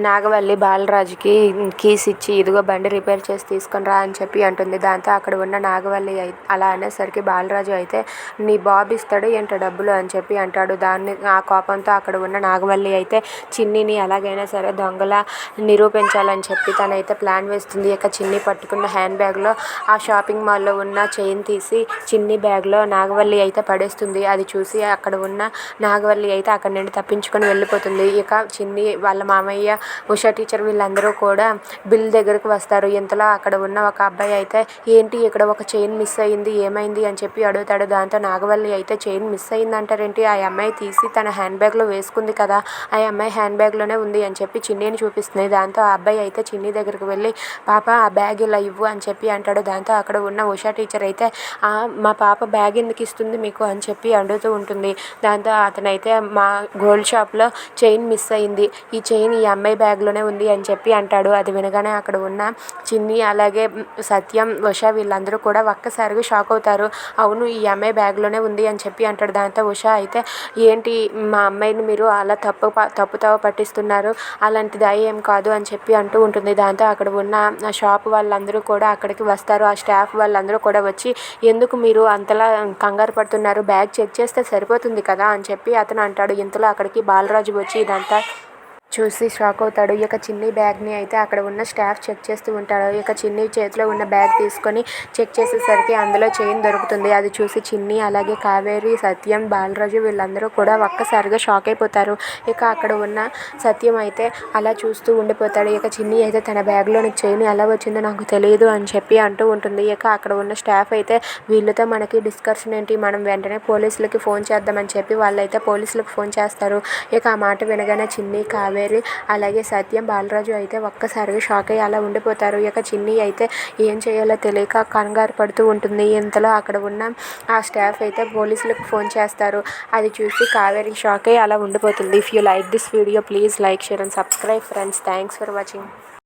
నాగవల్లి బాలరాజుకి keys ఇచ్చి ఇదిగో బండి రిపేర్ చేసి తీసుకొని రా అని చెప్పి అంటుంది. దాంతో అక్కడ ఉన్న నాగవల్లి అలా అనేసరికి బాలరాజు అయితే నీ బాబు ఇస్తాడు ఏంటో డబ్బులు అని చెప్పి అంటాడు. ఆ కోపంతో అక్కడ ఉన్న నాగవల్లి అయితే చిన్నిని ఎలాగైనా సరే దొంగలా నిరూపించాలని చెప్పి తనైతే ప్లాన్ వేస్తుంది. ఇక చిన్ని పట్టుకున్న హ్యాండ్ బ్యాగ్లో ఆ షాపింగ్ మాల్లో ఉన్న చైన్ తీసి చిన్ని బ్యాగ్లో నాగవల్లి అయితే పడేస్తుంది. అది చూసి అక్కడ ఉన్న నాగవల్లి అయితే అక్కడి నుండి తప్పించుకొని వెళ్ళిపోతుంది. ఇక చిన్ని వాళ్ళ మామయ్య, ఉషా టీచర్ వీళ్ళందరూ కూడా బిల్ దగ్గరకు వస్తారు. ఇంతలో అక్కడ ఉన్న ఒక అబ్బాయి అయితే ఏంటి ఇక్కడ ఒక చైన్ మిస్ అయ్యింది, ఏమైంది అని చెప్పి అడుగుతాడు. దాంతో నాగవల్లి అయితే చైన్ మిస్ అయ్యిందంటారేంటి, ఆ అమ్మాయి తీసి తన హ్యాండ్ బ్యాగ్లో వేసుకుంది కదా, ఆ అమ్మాయి హ్యాండ్ బ్యాగ్లోనే ఉంది అని చెప్పి చిన్నీని చూపిస్తుంది. దాంతో ఆ అబ్బాయి అయితే చిన్ని దగ్గరికి వెళ్ళి పాప ఆ బ్యాగ్ ఇలా ఇవ్వు అని చెప్పి అంటాడు. దాంతో అక్కడ ఉన్న ఉషా టీచర్ అయితే మా పాప బ్యాగ్ ఎందుకు ఇస్తుంది మీకు అని చెప్పి అడుగుతూ ఉంటుంది. దాంతో అతనైతే మా గోల్డ్ షాప్లో చైన్ మిస్ అయింది, ఈ చైన్ ఈ అమ్మాయి బ్యాగ్లోనే ఉంది అని చెప్పి అంటాడు. అది వినగానే అక్కడ ఉన్న చిన్ని అలాగే సత్యం, ఉష వీళ్ళందరూ కూడా ఒక్కసారిగా షాక్ అవుతారు. అవును ఈ అమ్మాయి బ్యాగ్లోనే ఉంది అని చెప్పి అంటాడు. దాంతో ఉష అయితే ఏంటి మా అమ్మాయిని మీరు అలా తప్పుతావ పట్టిస్తున్నారు, అలాంటిది ఏం కాదు అని చెప్పి అంటూ ఉంటుంది. దాంతో అక్కడ ఉన్న షాప్ వాళ్ళందరూ కూడా అక్కడికి వస్తారు. ఆ స్టాఫ్ వాళ్ళందరూ కూడా వచ్చి ఎందుకు మీరు అంతలా కంగారు పడుతున్నారు, బ్యాగ్ చెక్ చేస్తే సరిపోతుంది కదా అని చెప్పి అతను అంటాడు. ఇంతలో అక్కడికి బాలరాజు వచ్చి ఇదంతా చూసి షాక్ అవుతాడు. ఇక చిన్ని బ్యాగ్ని అయితే అక్కడ ఉన్న స్టాఫ్ చెక్ చేస్తూ ఉంటాడు. ఇక చిన్ని చేతిలో ఉన్న బ్యాగ్ తీసుకొని చెక్ చేసేసరికి అందులో చైన్ దొరుకుతుంది. అది చూసి చిన్ని అలాగే కావేరి, సత్యం, బాలరాజు వీళ్ళందరూ కూడా ఒక్కసారిగా షాక్ అయిపోతారు. ఇక అక్కడ ఉన్న సత్యం అయితే అలా చూస్తూ ఉండిపోతాడు. ఇక చిన్ని అయితే తన బ్యాగ్లోని చైన్ ఎలా వచ్చిందో నాకు తెలియదు అని చెప్పి అంటూ ఉంటుంది. ఇక అక్కడ ఉన్న స్టాఫ్ అయితే వీళ్ళతో మనకి డిస్కషన్ ఏంటి, మనం వెంటనే పోలీసులకి ఫోన్ చేద్దామని చెప్పి వాళ్ళైతే పోలీసులకు ఫోన్ చేస్తారు. ఇక ఆ మాట వినగానే చిన్ని, కావేరి అలాగే సత్యం, బాలరాజు అయితే ఒక్కసారిగా షాక్ అయ్యి అలా ఉండిపోతారు. ఇక చిన్ని అయితే ఏం చేయాలో తెలియక కంగారు పడుతూ ఉంటుంది. ఇంతలో అక్కడ ఉన్న ఆ స్టాఫ్ అయితే పోలీసులకు ఫోన్ చేస్తారు. అది చూసి కావేరి షాక్ అయ్యి అలా ఉండిపోతుంది. If you like this video please like, share and subscribe friends. Thanks for watching.